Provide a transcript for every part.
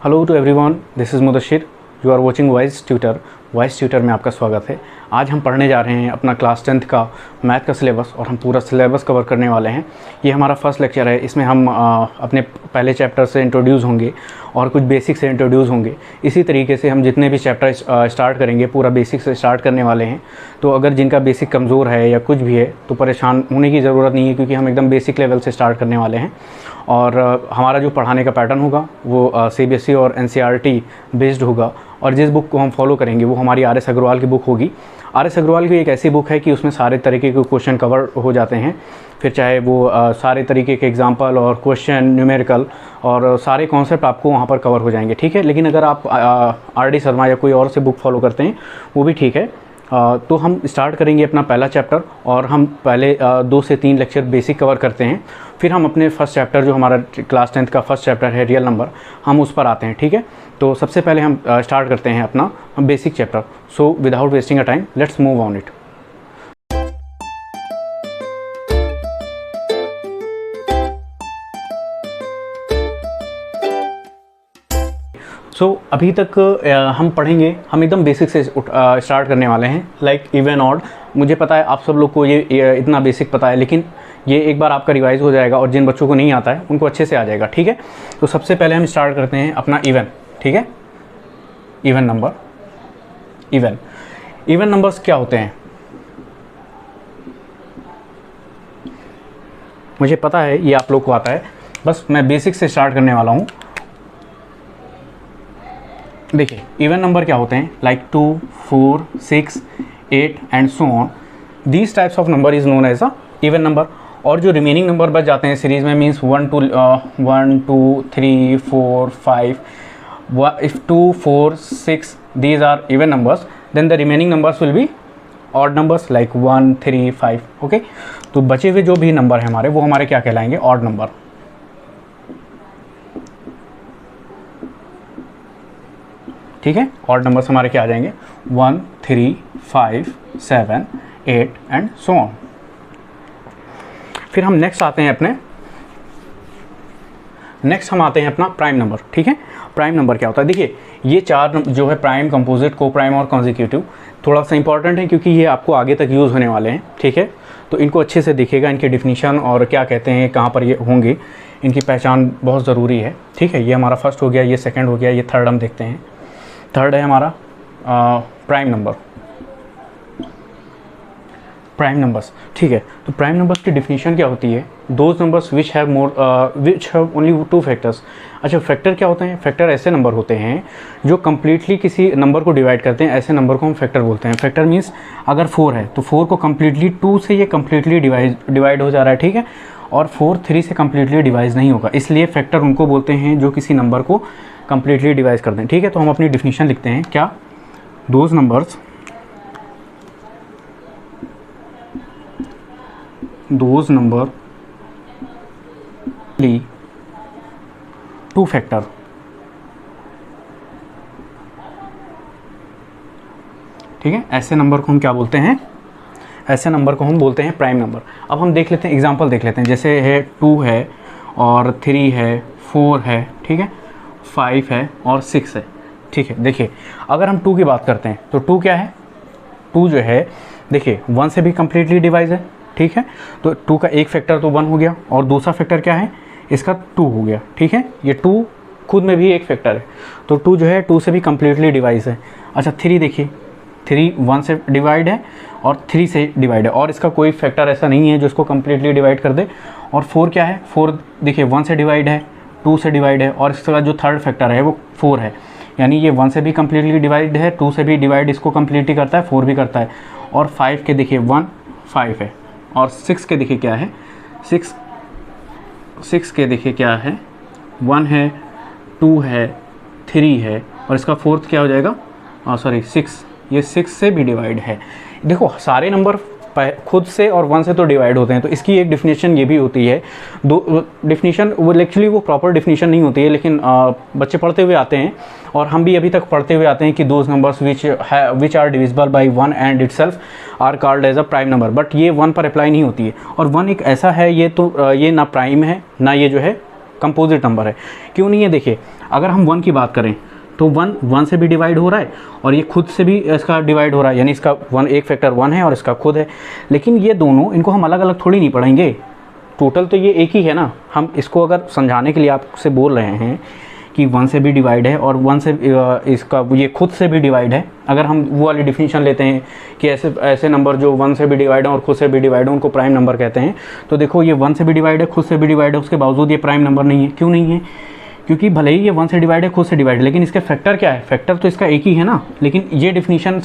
Hello to everyone, this is Mudassir. You are watching Voice Tutor. Voice Tutor में आपका स्वागत है। आज हम पढ़ने जा रहे हैं अपना क्लास 10th का मैथ का सिलेबस और हम पूरा सिलेबस कवर करने वाले हैं। ये हमारा फर्स्ट लेक्चर है। इसमें हम अपने पहले चैप्टर से इंट्रोड्यूस होंगे और कुछ बेसिक से इंट्रोड्यूस होंगे। इसी तरीके से हम जितने भी चैप्टर स्टार्ट करेंगे पूरा बेसिक से स्टार्ट करने वाले हैं। तो अगर जिनका बेसिक कमज़ोर है या कुछ भी है तो परेशान होने की ज़रूरत नहीं है, क्योंकि हम एकदम बेसिक लेवल से स्टार्ट करने वाले हैं। और हमारा जो पढ़ाने का पैटर्न होगा वो CBSE और NCERT बेस्ड होगा। और जिस बुक को हम फॉलो करेंगे वो हमारी RS अग्रवाल की बुक होगी। RS अग्रवाल की एक ऐसी बुक है कि उसमें सारे तरीके के क्वेश्चन कवर हो जाते हैं। फिर चाहे वो सारे तरीके के एग्जाम्पल और क्वेश्चन न्यूमेरिकल और सारे कॉन्सेप्ट आपको वहाँ पर कवर हो जाएंगे, ठीक है। लेकिन अगर आप RD शर्मा या कोई और से बुक फॉलो करते हैं वो भी ठीक है। तो हम स्टार्ट करेंगे अपना पहला चैप्टर और हम पहले 2 से 3 लेक्चर बेसिक कवर करते हैं। फिर हम अपने फर्स्ट चैप्टर जो हमारा क्लास 10th का फर्स्ट चैप्टर है रियल नंबर, हम उस पर आते हैं, ठीक है। तो सबसे पहले हम स्टार्ट करते हैं अपना basic chapter. So without wasting a time let's move on it. अभी तक हम पढ़ेंगे, हम एकदम बेसिक से स्टार्ट करने वाले हैं, लाइक इवन ऑड। मुझे पता है आप सब लोग को ये इतना बेसिक पता है, लेकिन ये एक बार आपका रिवाइज हो जाएगा और जिन बच्चों को नहीं आता है उनको अच्छे से आ जाएगा, ठीक है। तो सबसे पहले हम स्टार्ट करते हैं अपना इवन, ठीक है। इवन नंबर, इवन नंबर्स क्या होते हैं मुझे पता है, ये आप लोग को आता है, बस मैं बेसिक से स्टार्ट करने वाला हूँ। देखिए इवन नंबर क्या होते हैं, like 2, 4, 6, 8 and so on. These types of number is known as a even number. और जो रिमेनिंग नंबर बच जाते हैं सीरीज़ में, means 1, 2, 3, 4, 5, if 2, 4, 6 these are even numbers, then the remaining numbers will be odd numbers like 1, 3, 5, okay. तो बचे हुए जो भी नंबर हैं हमारे, वो हमारे क्या कहलाएंगे, ऑड नंबर, ठीक है। ऑड नंबर्स हमारे क्या आ जाएंगे, 1, 3, 5, 7, 8 एंड सो ऑन। फिर हम नेक्स्ट आते हैं अपना प्राइम नंबर, ठीक है। प्राइम नंबर क्या होता है, देखिए ये 4 जो है, प्राइम, कंपोजिट, को प्राइम और कॉन्जिक्यूटिव, थोड़ा सा इंपॉर्टेंट है क्योंकि ये आपको आगे तक यूज़ होने वाले हैं, ठीक है। तो इनको अच्छे से देखिएगा, इनकी डिफिनीशन और क्या कहते हैं, कहाँ पर ये होंगे, इनकी पहचान बहुत ज़रूरी है, ठीक है। ये हमारा फर्स्ट हो गया, ये सेकेंड हो गया, ये थर्ड हम देखते हैं। थर्ड है हमारा प्राइम नंबर्स, ठीक है। तो प्राइम नंबर्स की डिफिनीशन क्या होती है, those numbers which have only 2 factors. अच्छा, फैक्टर क्या होते हैं, फैक्टर ऐसे नंबर होते हैं जो कम्प्लीटली किसी नंबर को डिवाइड करते हैं, ऐसे नंबर को हम फैक्टर बोलते हैं। फैक्टर मीन्स अगर 4 है तो 4 को कम्प्लीटली 2 से ये कम्प्लीटली डिवाइड हो जा रहा है, ठीक है। और 4 3 से कम्प्लीटली डिवाइड नहीं होगा, इसलिए फैक्टर उनको बोलते हैं जो किसी नंबर को कम्प्लीटली डिवाइड कर दें, ठीक है। तो हम अपनी डिफिनीशन लिखते हैं, क्या, दोज नंबर्स टू फैक्टर, ठीक है। ऐसे नंबर को हम क्या बोलते हैं, ऐसे नंबर को हम बोलते हैं प्राइम नंबर। अब हम देख लेते हैं, एग्जांपल देख लेते हैं। जैसे है 2 है और 3 है, 4 है, ठीक है, 5 है और 6 है, ठीक है। देखिए अगर हम 2 की बात करते हैं तो 2 क्या है, 2 जो है देखिए 1 से भी कम्प्लीटली डिवाइड है, ठीक है। तो 2 का एक फैक्टर तो 1 हो गया और दूसरा फैक्टर क्या है, इसका 2 हो गया, ठीक है। ये 2 खुद में भी एक फैक्टर है, तो 2 जो है 2 से भी कम्प्लीटली डिवाइड है। अच्छा 3 देखिए, 3 1 से डिवाइड है और 3 से डिवाइड है, और इसका कोई फैक्टर ऐसा नहीं है जो इसको कम्प्लीटली डिवाइड कर दे। और 4 क्या है, 4 देखिए 1 से डिवाइड है, 2 से डिवाइड है, और इसका जो थर्ड फैक्टर है वो 4 है, यानी ये 1 से भी कम्प्लीटली डिवाइड है, 2 से भी डिवाइड इसको कम्प्लीटली करता है, 4 भी करता है। और 5 के देखिए 1 5 है, और 6 के देखिए क्या है, 6 के देखिए क्या है, 1 है, 2 है, 3 है, और इसका फोर्थ क्या हो जाएगा, सॉरी 6, ये 6 से भी डिवाइड है। देखो सारे नंबर खुद से और 1 से तो डिवाइड होते हैं, तो इसकी एक डिफिनीशन ये भी होती है। दो डिफिनीशन वो एक्चुअली वो प्रॉपर डिफिनीशन नहीं होती है, लेकिन बच्चे पढ़ते हुए आते हैं और हम भी अभी तक पढ़ते हुए आते हैं कि those numbers which are divisible by 1 and itself are called as a prime number. But ये 1 पर अप्लाई नहीं होती है, और 1 एक ऐसा है, ये तो ये ना प्राइम है ना ये जो है कंपोजिट नंबर है। क्यों नहीं है, देखिए अगर हम 1 की बात करें तो 1 से भी डिवाइड हो रहा है और ये खुद से भी इसका डिवाइड हो रहा है, यानी इसका 1 एक फैक्टर 1 है और इसका खुद है। लेकिन ये दोनों, इनको हम अलग अलग थोड़ी नहीं पढ़ेंगे, टोटल तो ये एक ही है ना। हम इसको अगर समझाने के लिए आपसे बोल रहे हैं कि 1 से भी डिवाइड है और 1 से इसका ये खुद से भी डिवाइड है। अगर हम वो वाली डिफिनीशन लेते हैं कि ऐसे नंबर जो 1 से भी डिवाइड है और खुद से भी डिवाइड है उनको प्राइम नंबर कहते हैं, तो देखो ये 1 से भी डिवाइड है, खुद से भी डिवाइड है, उसके बावजूद ये प्राइम नंबर नहीं है। क्यों नहीं है? क्योंकि भले ही ये 1 से डिवाइड है, खुद से डिवाइड है, लेकिन इसके फैक्टर क्या है? फैक्टर तो इसका एक ही है ना। लेकिन ये डिफिनीशन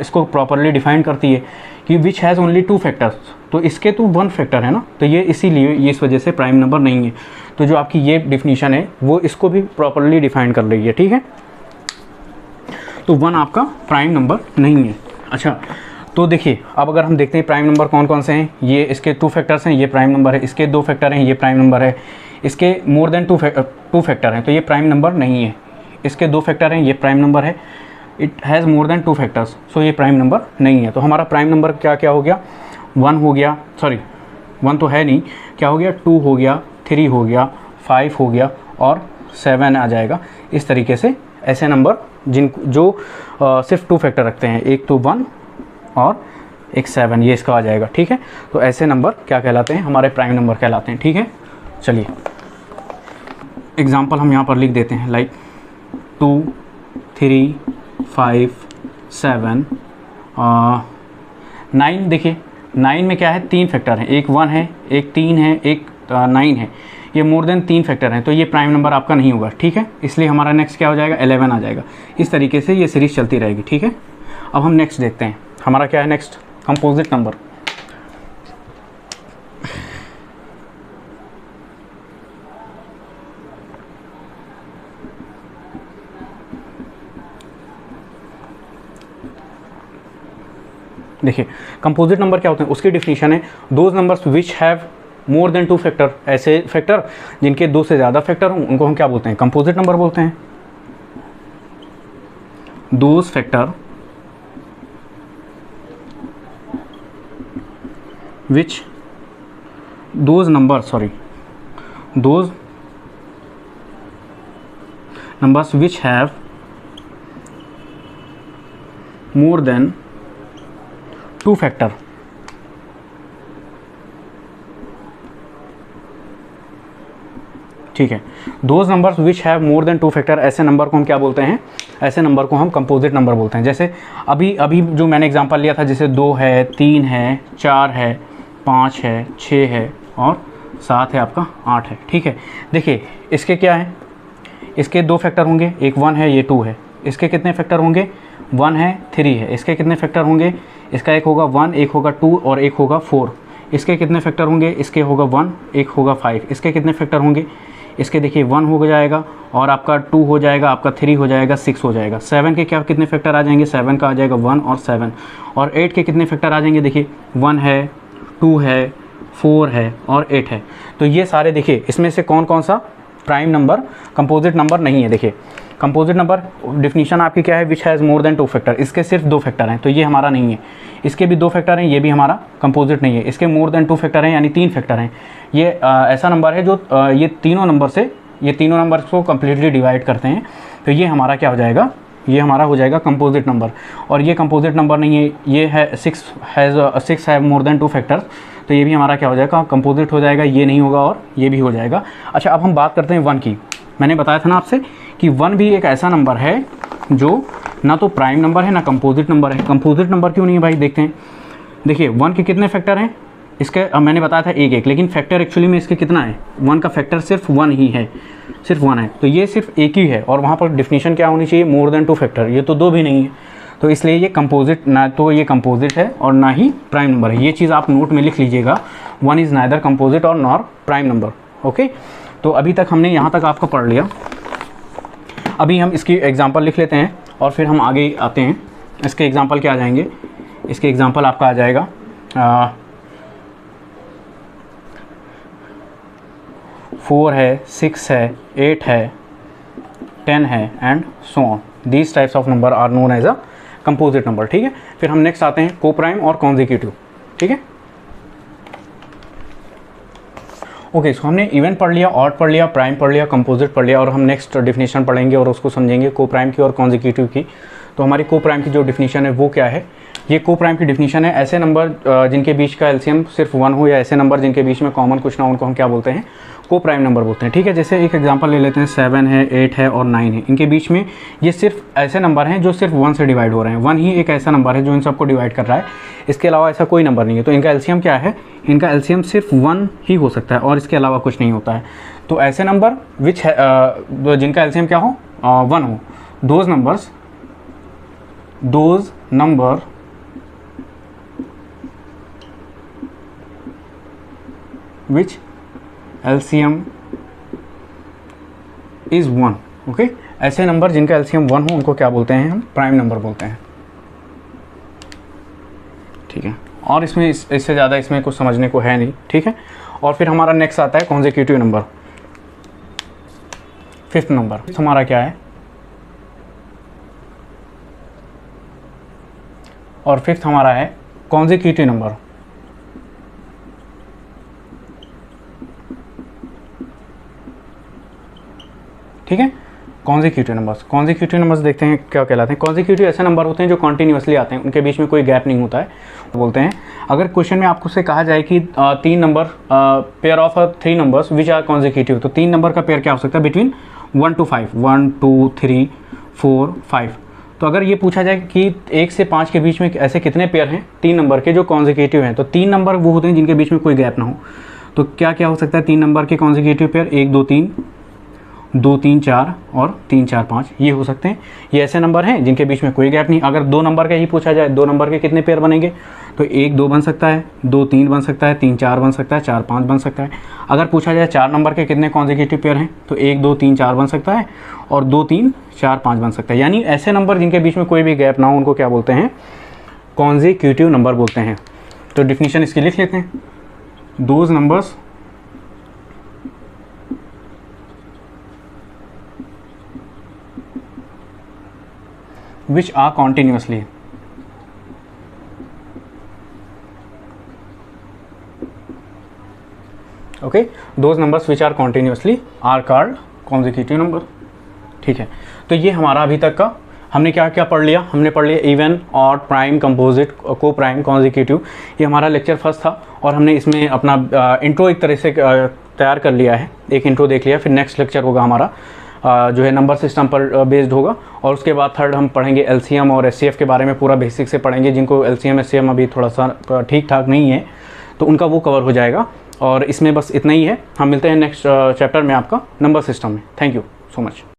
इसको प्रॉपरली डिफाइन करती है कि विच हैज़ ओनली 2 फैक्टर्स, तो इसके तो 1 फैक्टर है ना, तो ये इसीलिए ये इस वजह से प्राइम नंबर नहीं है। तो जो आपकी ये डिफिनीशन है वो इसको भी प्रॉपरली डिफाइन कर रही है, ठीक है। तो 1 आपका प्राइम नंबर नहीं है। अच्छा, तो देखिए अब अगर हम देखते हैं प्राइम नंबर कौन कौन से हैं, ये इसके 2 फैक्टर्स हैं, ये प्राइम नंबर है, इसके 2 फैक्टर हैं, ये प्राइम नंबर है, इसके मोर देन 2 फैक्टर हैं तो ये प्राइम नंबर नहीं है, इसके 2 फैक्टर हैं, ये प्राइम नंबर है, it has more than 2 factors, so ये प्राइम नंबर नहीं है। तो हमारा प्राइम नंबर क्या क्या हो गया? 1 हो गया, सॉरी 1 तो है नहीं, क्या हो गया? 2 हो गया, 3 हो गया, 5 हो गया और 7 आ जाएगा। इस तरीके से ऐसे नंबर जो सिर्फ 2 फैक्टर रखते हैं, एक तो 1 और एक 7, ये इसका आ जाएगा, ठीक है। तो ऐसे नंबर क्या कहलाते हैं? हमारे प्राइम नंबर कहलाते हैं, ठीक है। चलिए एग्जाम्पल हम यहाँ पर लिख देते हैं, लाइक 2, 3, 5, 7, 9। देखिए 9 में क्या है? 3 फैक्टर हैं, एक 1 है, एक 3 है, एक 9 है, ये मोर देन 3 फैक्टर हैं, तो ये प्राइम नंबर आपका नहीं होगा, ठीक है। इसलिए हमारा नेक्स्ट क्या हो जाएगा? 11 आ जाएगा। इस तरीके से ये सीरीज चलती रहेगी, ठीक है। अब हम नेक्स्ट देखते हैं, हमारा क्या है नेक्स्ट? Composite number. देखिए कंपोजिट नंबर क्या होते हैं, उसकी डिफिनीशन है those numbers which have more than 2 factor. ऐसे फैक्टर जिनके 2 से ज़्यादा फैक्टर हों उनको हम क्या बोलते हैं? कंपोजिट नंबर बोलते हैं। Those factor which those numbers which have more than 2 factor. ठीक है, those numbers which have more than 2 factor, ऐसे नंबर को हम क्या बोलते हैं? ऐसे नंबर को हम कंपोजिट नंबर बोलते हैं। जैसे अभी जो मैंने एग्जांपल लिया था, जैसे 2 है, 3 है, 4 है, 5 है, 6 है और 7 है, आपका 8 है, ठीक है। देखिए इसके क्या है? इसके 2 फैक्टर होंगे, एक 1 है, ये 2 है। इसके कितने फैक्टर होंगे? 1 है, 3 है। इसके कितने फैक्टर होंगे? इसका एक होगा 1, एक होगा 2 और एक होगा 4। इसके कितने फैक्टर होंगे? इसके होगा 1, एक होगा 5। इसके कितने फैक्टर होंगे? इसके देखिए 1 हो जाएगा और आपका 2 हो जाएगा, आपका 3 हो जाएगा, 6 हो जाएगा। 7 के क्या कितने फैक्टर आ जाएंगे? 7 का आ जाएगा 1 और 7। और 8 के कितने फैक्टर आ जाएंगे? देखिए 1 है, 2 है, 4 है और 8 है। तो ये सारे देखिए इसमें से कौन कौन सा प्राइम नंबर कंपोजिट नंबर नहीं है? देखिए कंपोजिट नंबर डिफिनीशन आपकी क्या है? Which has more than 2 factor. इसके सिर्फ 2 फैक्टर हैं तो ये हमारा नहीं है। इसके भी 2 फैक्टर हैं, ये भी हमारा कंपोजिट नहीं है। इसके मोर देन 2 फैक्टर हैं यानी 3 फैक्टर हैं। ये ऐसा नंबर है जो ये तीनों नंबर को कम्प्लीटली डिवाइड करते हैं, तो ये हमारा क्या हो जाएगा? ये हमारा हो जाएगा कंपोजिट नंबर। और ये कंपोजिट नंबर नहीं है, ये है 6 हैव मोर देन 2 फैक्टर्स, तो ये भी हमारा क्या हो जाएगा? कंपोजिट हो जाएगा। ये नहीं होगा और ये भी हो जाएगा। अच्छा, अब हम बात करते हैं 1 की। मैंने बताया था ना आपसे कि 1 भी एक ऐसा नंबर है जो ना तो प्राइम नंबर है ना कंपोजिट नंबर है। कंपोजिट नंबर क्यों नहीं है भाई? देखते हैं। देखिए 1 के कितने फैक्टर हैं? इसके मैंने बताया था एक, लेकिन फैक्टर एक्चुअली में इसके कितना है? 1 का फैक्टर सिर्फ 1 ही है, सिर्फ 1 है, तो ये सिर्फ एक ही है। और वहाँ पर डिफिनीशन क्या होनी चाहिए? मोर देन 2 फैक्टर। ये तो 2 भी नहीं है, तो इसलिए ये कंपोजिट, ना तो ये कंपोजिट है और ना ही प्राइम नंबर है। ये चीज़ आप नोट में लिख लीजिएगा, 1 इज़ नाइदर कंपोजिट और नॉर प्राइम नंबर। ओके, तो अभी तक हमने यहाँ तक आपको पढ़ लिया। अभी हम इसकी एग्जांपल लिख लेते हैं और फिर हम आगे आते हैं। इसके एग्जांपल क्या आ जाएंगे? इसके एग्जांपल आपका आ जाएगा 4 है, 6 है, 8 है, 10 है and so on. These types of number are known as a composite number. ठीक है, फिर हम नेक्स्ट आते हैं को प्राइम और कॉन्जिक्यूटिव। ठीक है, ओके, सो हमने इवन पढ़ लिया, ऑड पढ़ लिया, प्राइम पढ़ लिया, कंपोजिट पढ़ लिया, और हम नेक्स्ट डेफिनेशन पढ़ेंगे और उसको समझेंगे को प्राइम की और कॉन्जिक्यूटिव की। तो हमारी को प्राइम की जो डिफिनीशन है वो क्या है? ये को प्राइम की डिफिनीशन है, ऐसे नंबर जिनके बीच का एलसीएम सिर्फ 1 हो या ऐसे नंबर जिनके बीच में कॉमन कुछ ना हो, उनको हम क्या बोलते हैं? को प्राइम नंबर बोलते हैं। ठीक है, जैसे एक एग्जांपल ले लेते हैं, 7 है, 8 है और 9 है। इनके बीच में ये सिर्फ ऐसे नंबर हैं जो सिर्फ 1 से डिवाइड हो रहे हैं। 1 ही एक ऐसा नंबर है जो इन सबको डिवाइड कर रहा है, इसके अलावा ऐसा कोई नंबर नहीं है। तो इनका एलसीएम क्या है? इनका एलसीएम सिर्फ 1 ही हो सकता है और इसके अलावा कुछ नहीं होता है। तो ऐसे नंबर विच है जिनका एलसीएम क्या हो? 1 हो, those number which LCM is 1। Okay, ऐसे नंबर जिनका एलसीएम 1 हो उनको क्या बोलते हैं? हम प्राइम नंबर बोलते हैं। ठीक है, और इसमें इससे ज़्यादा इसमें कुछ समझने को है नहीं। ठीक है, और फिर हमारा नेक्स्ट आता है कॉन्जिक्यूटिव नंबर, 5th नंबर। हमारा क्या है? और 5th हमारा है कॉन्जिक्यूटिव नंबर। ठीक है, कॉन्जिक्यूटिव नंबर्स देखते हैं क्या कहलाते हैं। कॉन्जिक्यूटिव ऐसे नंबर होते हैं जो कॉन्टिन्यूसली आते हैं, उनके बीच में कोई गैप नहीं होता है, बोलते हैं। अगर क्वेश्चन में आपको से कहा जाए कि 3 number pair of 3 numbers which are consecutive, तो 3 नंबर का पेयर क्या हो सकता है? Between 1 to 5, 1 2 3 4 5। तो अगर ये पूछा जाए कि 1 से 5 के बीच में ऐसे कितने पेयर हैं 3 नंबर के जो कॉन्जिक्यूटिव हैं, तो 3 नंबर वो होते हैं जिनके बीच में कोई गैप ना हो। तो क्या क्या हो सकता है 3 नंबर के कॉन्जिक्यूटिव पेयर? 1 2 3, 2 3 4 और 3 4 5, ये हो सकते हैं। ये ऐसे नंबर हैं जिनके बीच में कोई गैप नहीं। अगर 2 नंबर का ही पूछा जाए, 2 नंबर के कितने पेयर बनेंगे? तो 1 2 बन सकता है, 2 3 बन सकता है, 3 4 बन सकता है, 4 5 बन सकता है। अगर पूछा जाए 4 नंबर के कितने कॉन्जिक्यूटिव पेयर हैं, तो 1 2 3 4 बन सकता है और 2 3 4 5 बन सकता है। यानी ऐसे नंबर जिनके बीच में कोई भी गैप ना हो उनको क्या बोलते हैं? कॉन्जिक्यूटिव नंबर बोलते हैं। तो डिफिनीशन इसकी लिख लेते हैं, those numbers which are continuously okay, those numbers which are continuously are called consecutive number। ठीक है, तो ये हमारा अभी तक का हमने क्या क्या पढ़ लिया? हमने पढ़ लिया इवन, ऑड, प्राइम, कंपोजिट, को प्राइम, कॉन्जिक्यूटिव। ये हमारा लेक्चर फर्स्ट था और हमने इसमें अपना इंट्रो एक तरह से तैयार कर लिया है, एक इंट्रो देख लिया। फिर नेक्स्ट लेक्चर होगा हमारा जो है नंबर सिस्टम पर बेस्ड होगा, और उसके बाद थर्ड हम पढ़ेंगे एलसीएम और एचसीएफ के बारे में पूरा बेसिक से पढ़ेंगे। जिनको एलसीएम एचसीएफ अभी थोड़ा सा ठीक ठाक नहीं है तो उनका वो कवर हो जाएगा। और इसमें बस इतना ही है, हम मिलते हैं नेक्स्ट चैप्टर में आपका नंबर सिस्टम में। Thank you so much.